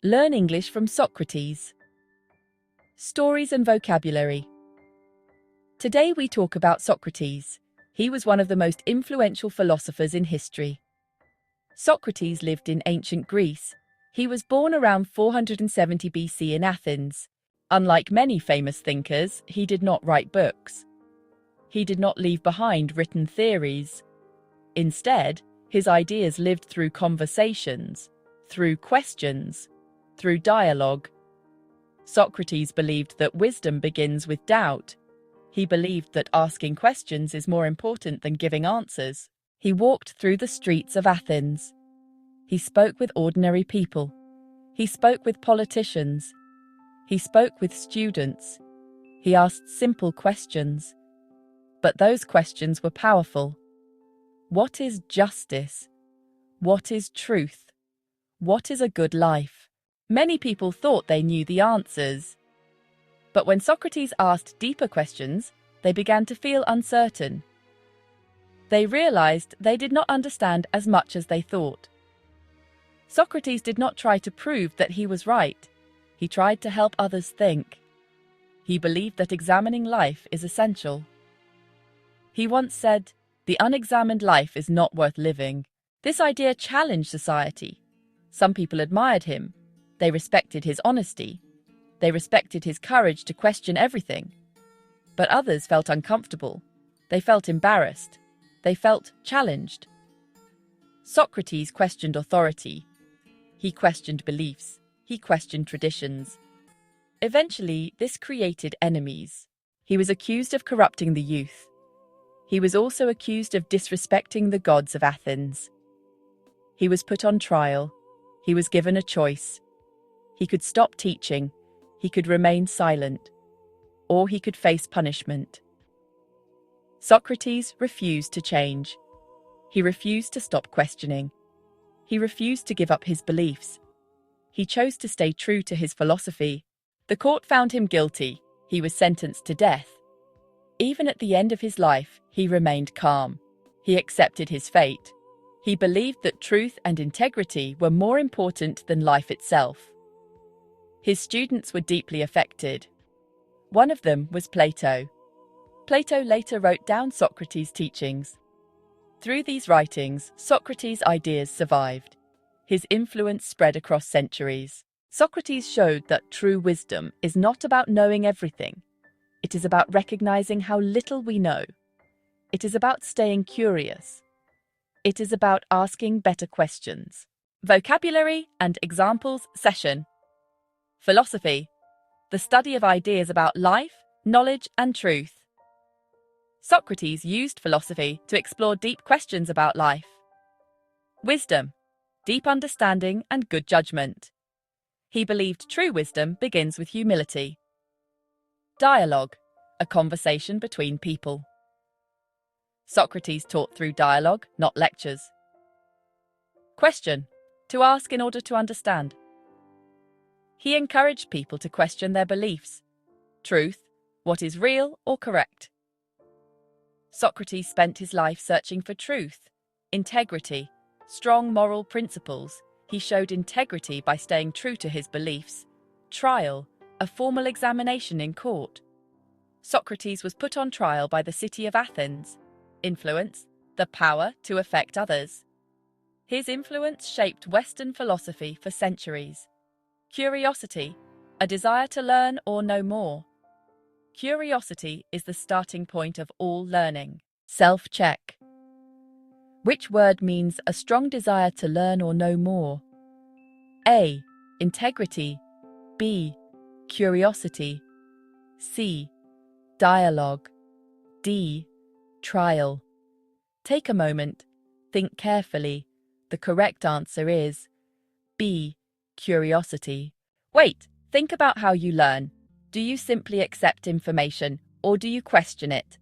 Learn English from Socrates. Stories and vocabulary. Today we talk about Socrates. He was one of the most influential philosophers in history. Socrates lived in ancient Greece. He was born around 470 BC in Athens. Unlike many famous thinkers, he did not write books. He did not leave behind written theories. Instead, his ideas lived through conversations, through questions, through dialogue. Socrates believed that wisdom begins with doubt. He believed that asking questions is more important than giving answers. He walked through the streets of Athens. He spoke with ordinary people. He spoke with politicians. He spoke with students. He asked simple questions. But those questions were powerful. What is justice? What is truth? What is a good life? Many people thought they knew the answers. But when Socrates asked deeper questions, they began to feel uncertain. They realized they did not understand as much as they thought. Socrates did not try to prove that he was right. He tried to help others think. He believed that examining life is essential. He once said, "The unexamined life is not worth living." This idea challenged society. Some people admired him. They respected his honesty. They respected his courage to question everything. But others felt uncomfortable. They felt embarrassed. They felt challenged. Socrates questioned authority. He questioned beliefs. He questioned traditions. Eventually, this created enemies. He was accused of corrupting the youth. He was also accused of disrespecting the gods of Athens. He was put on trial. He was given a choice. He could stop teaching. He could remain silent. Or he could face punishment. Socrates refused to change. He refused to stop questioning. He refused to give up his beliefs. He chose to stay true to his philosophy. The court found him guilty. He was sentenced to death. Even at the end of his life, he remained calm. He accepted his fate. He believed that truth and integrity were more important than life itself. His students were deeply affected. One of them was Plato. Plato later wrote down Socrates' teachings. Through these writings, Socrates' ideas survived. His influence spread across centuries. Socrates showed that true wisdom is not about knowing everything. It is about recognizing how little we know. It is about staying curious. It is about asking better questions. Vocabulary and examples session. Philosophy, the study of ideas about life, knowledge, and truth. Socrates used philosophy to explore deep questions about life. Wisdom, deep understanding and good judgment. He believed true wisdom begins with humility. Dialogue, a conversation between people. Socrates taught through dialogue, not lectures. Question, to ask in order to understand. He encouraged people to question their beliefs. Truth, what is real or correct. Socrates spent his life searching for truth, integrity, strong moral principles. He showed integrity by staying true to his beliefs. Trial, a formal examination in court. Socrates was put on trial by the city of Athens. Influence, the power to affect others. His influence shaped Western philosophy for centuries. Curiosity, a desire to learn or know more. Curiosity is the starting point of all learning. Self-check. Which word means a strong desire to learn or know more? A. Integrity. B. Curiosity. C. Dialogue. D. Trial. Take a moment. Think carefully. The correct answer is B. Curiosity. Wait, think about how you learn. Do you simply accept information, or do you question it?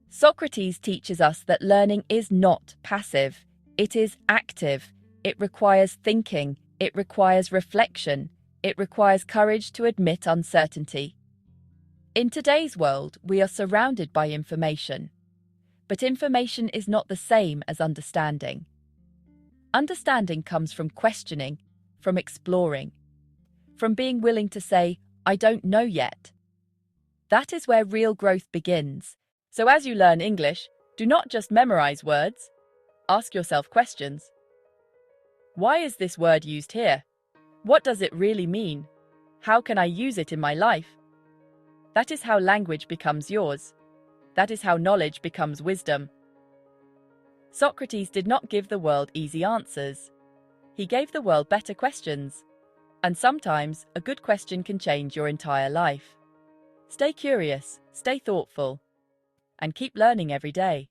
Socrates teaches us that learning is not passive. It is active. It requires thinking. It requires reflection. It requires courage to admit uncertainty. In today's world, we are surrounded by information. But information is not the same as understanding. Understanding comes from questioning, from exploring, from being willing to say, "I don't know yet." That is where real growth begins. So as you learn English, do not just memorize words. Ask yourself questions. Why is this word used here? What does it really mean? How can I use it in my life? That is how language becomes yours. That is how knowledge becomes wisdom. Socrates did not give the world easy answers. He gave the world better questions. And sometimes, a good question can change your entire life. Stay curious, stay thoughtful, and keep learning every day.